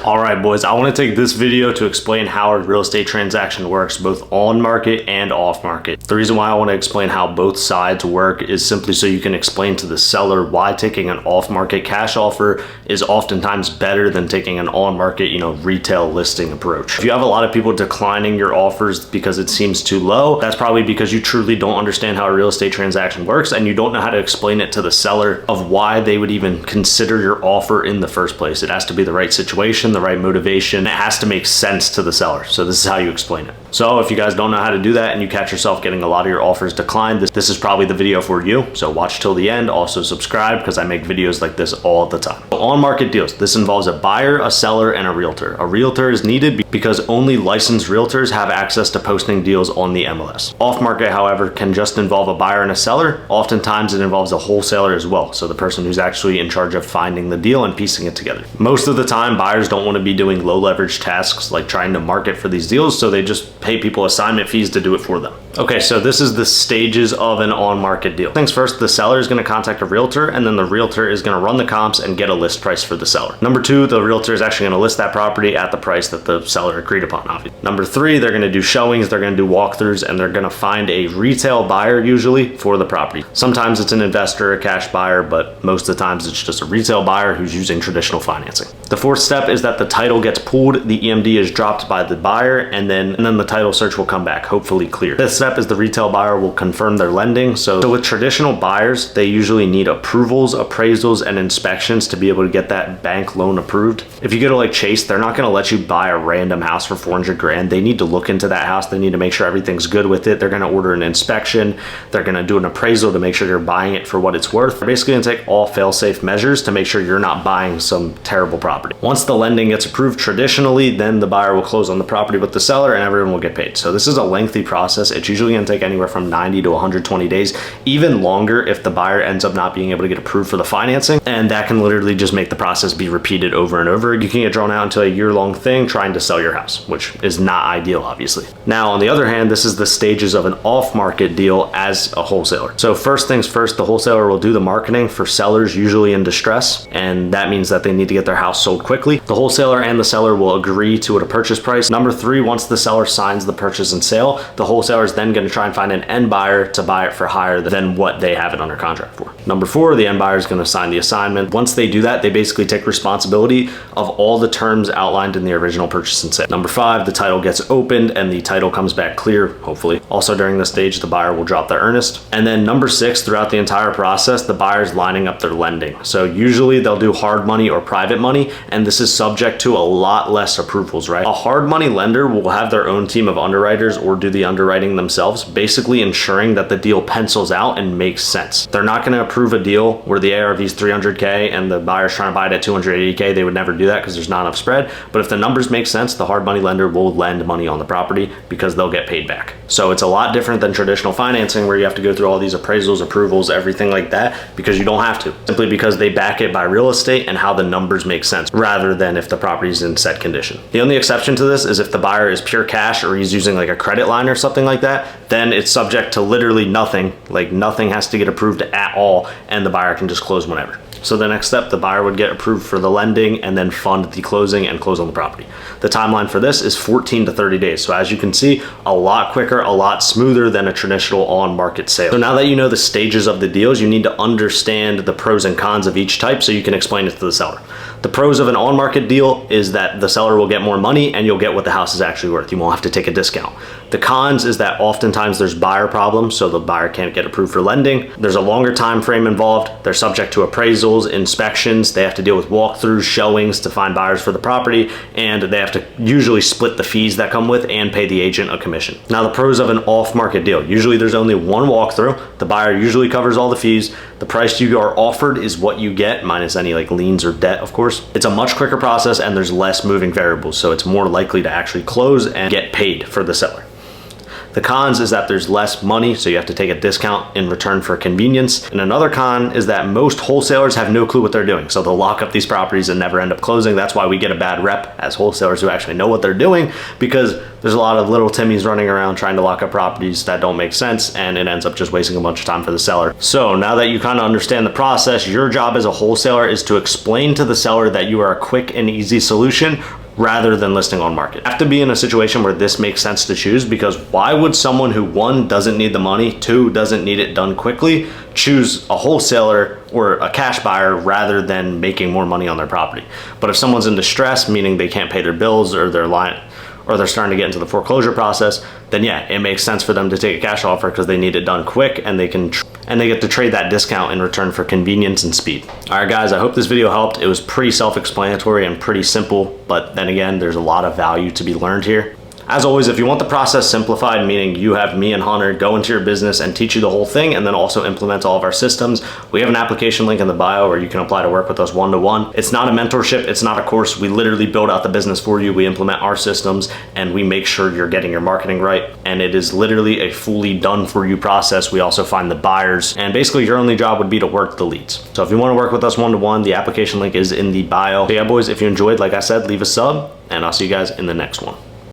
All right, boys, I want to take this video to explain how a real estate transaction works, both on market and off market. The reason why I want to explain how both sides work is simply so you can explain to the seller why taking an off market cash offer is oftentimes better than taking an on market, retail listing approach. If you have a lot of people declining your offers because it seems too low, that's probably because you truly don't understand how a real estate transaction works and you don't know how to explain it to the seller of why they would even consider your offer in the first place. It has to be the right situation, the right motivation. It has to make sense to the seller. So this is how you explain it. So if you guys don't know how to do that and you catch yourself getting a lot of your offers declined, this is probably the video for you. So watch till the end. Also subscribe because I make videos like this all the time. So on market deals, this involves a buyer, a seller, and a realtor. A realtor is needed because only licensed realtors have access to posting deals on the MLS. Off market, however, can just involve a buyer and a seller. Oftentimes it involves a wholesaler as well. So the person who's actually in charge of finding the deal and piecing it together. Most of the time, buyers don't want to be doing low leverage tasks like trying to market for these deals, so they just pay people assignment fees to do it for them. Okay, so this is the stages of an on-market deal. Things first, the seller is going to contact a realtor, and then the realtor is going to run the comps and get a list price for the seller. Number two, the realtor is actually going to list that property at the price that the seller agreed upon, obviously. Number three, they're going to do showings, they're going to do walkthroughs, and they're going to find a retail buyer usually for the property. Sometimes it's an investor, a cash buyer, but most of the times it's just a retail buyer who's using traditional financing. The fourth step is that the title gets pulled, the EMD is dropped by the buyer, and then the title search will come back, hopefully clear. Fifth step is the retail buyer will confirm their lending. So with traditional buyers, they usually need approvals, appraisals, and inspections to be able to get that bank loan approved. If you go to like Chase, they're not going to let you buy a random house for 400 grand. They need to look into that house. They need to make sure everything's good with it. They're going to order an inspection. They're going to do an appraisal to make sure you're buying it for what it's worth. They're basically going to take all fail-safe measures to make sure you're not buying some terrible property. Once the lending gets approved traditionally, then the buyer will close on the property with the seller and everyone will get paid. So this is a lengthy process. It's usually going to take anywhere from 90 to 120 days, even longer if the buyer ends up not being able to get approved for the financing. And that can literally just make the process be repeated over and over. You can get drawn out into a year-long thing trying to sell your house, which is not ideal, obviously. Now, on the other hand, this is the stages of an off-market deal as a wholesaler. So first things first, the wholesaler will do the marketing for sellers usually in distress, and that means that they need to get their house sold quickly. The wholesaler and the seller will agree to a purchase price. Number three, once the seller signs the purchase and sale, the wholesaler is then going to try and find an end buyer to buy it for higher than what they have it under contract for. Number four, the end buyer is going to sign the assignment. Once they do that, they basically take responsibility of all the terms outlined in the original purchase and sale. Number five, the title gets opened and the title comes back clear, hopefully. Also during this stage, the buyer will drop their earnest. And then number six, throughout the entire process, the buyer's lining up their lending. So usually they'll do hard money or private money, and this is subject to a lot less approvals, right? A hard money lender will have their own team of underwriters or do the underwriting themselves, basically ensuring that the deal pencils out and makes sense. They're not going to approve a deal where the ARV is 300K and the buyer's trying to buy it at 280K. They would never do that because there's not enough spread. But if the numbers make sense, the hard money lender will lend money on the property because they'll get paid back. So it's a lot different than traditional financing where you have to go through all these appraisals, approvals, everything like that, because you don't have to, simply because they back it by real estate and how the numbers make sense rather than if the property's in set condition. The only exception to this is if the buyer is pure cash or he's using like a credit line or something like that, then it's subject to literally nothing. Like nothing has to get approved at all and the buyer can just close whenever. So the next step, the buyer would get approved for the lending and then fund the closing and close on the property. The timeline for this is 14 to 30 days. So as you can see, a lot quicker, a lot smoother than a traditional on-market sale. So now that you know the stages of the deals, you need to understand the pros and cons of each type so you can explain it to the seller. The pros of an on-market deal is that the seller will get more money and you'll get what the house is actually worth. You won't have to take a discount. The cons is that oftentimes there's buyer problems, so the buyer can't get approved for lending. There's a longer time frame involved. They're subject to appraisals, inspections. They have to deal with walkthroughs, showings to find buyers for the property, and they have to usually split the fees that come with and pay the agent a commission. Now, the pros of an off-market deal. Usually there's only one walkthrough. The buyer usually covers all the fees. The price you are offered is what you get, minus any like liens or debt, of course. It's a much quicker process and there's less moving variables, so it's more likely to actually close and get paid for the seller. The cons is that there's less money, so you have to take a discount in return for convenience. And another con is that most wholesalers have no clue what they're doing. So they'll lock up these properties and never end up closing. That's why we get a bad rep as wholesalers who actually know what they're doing, because there's a lot of little Timmies running around trying to lock up properties that don't make sense, and it ends up just wasting a bunch of time for the seller. So now that you kind of understand the process, your job as a wholesaler is to explain to the seller that you are a quick and easy solution rather than listing on market. You have to be in a situation where this makes sense to choose, because why would someone who, one, doesn't need the money, two, doesn't need it done quickly, choose a wholesaler or a cash buyer rather than making more money on their property? But if someone's in distress, meaning they can't pay their bills, or they're starting to get into the foreclosure process, then yeah, it makes sense for them to take a cash offer because they need it done quick, and they get to trade that discount in return for convenience and speed. All right, guys, I hope this video helped. It was pretty self-explanatory and pretty simple, but then again, there's a lot of value to be learned here. As always, if you want the process simplified, meaning you have me and Hunter go into your business and teach you the whole thing and then also implement all of our systems, we have an application link in the bio where you can apply to work with us one-to-one. It's not a mentorship, it's not a course. We literally build out the business for you. We implement our systems and we make sure you're getting your marketing right. And it is literally a fully done for you process. We also find the buyers, and basically your only job would be to work the leads. So if you want to work with us one-to-one, the application link is in the bio. So yeah, boys, if you enjoyed, like I said, leave a sub, and I'll see you guys in the next one.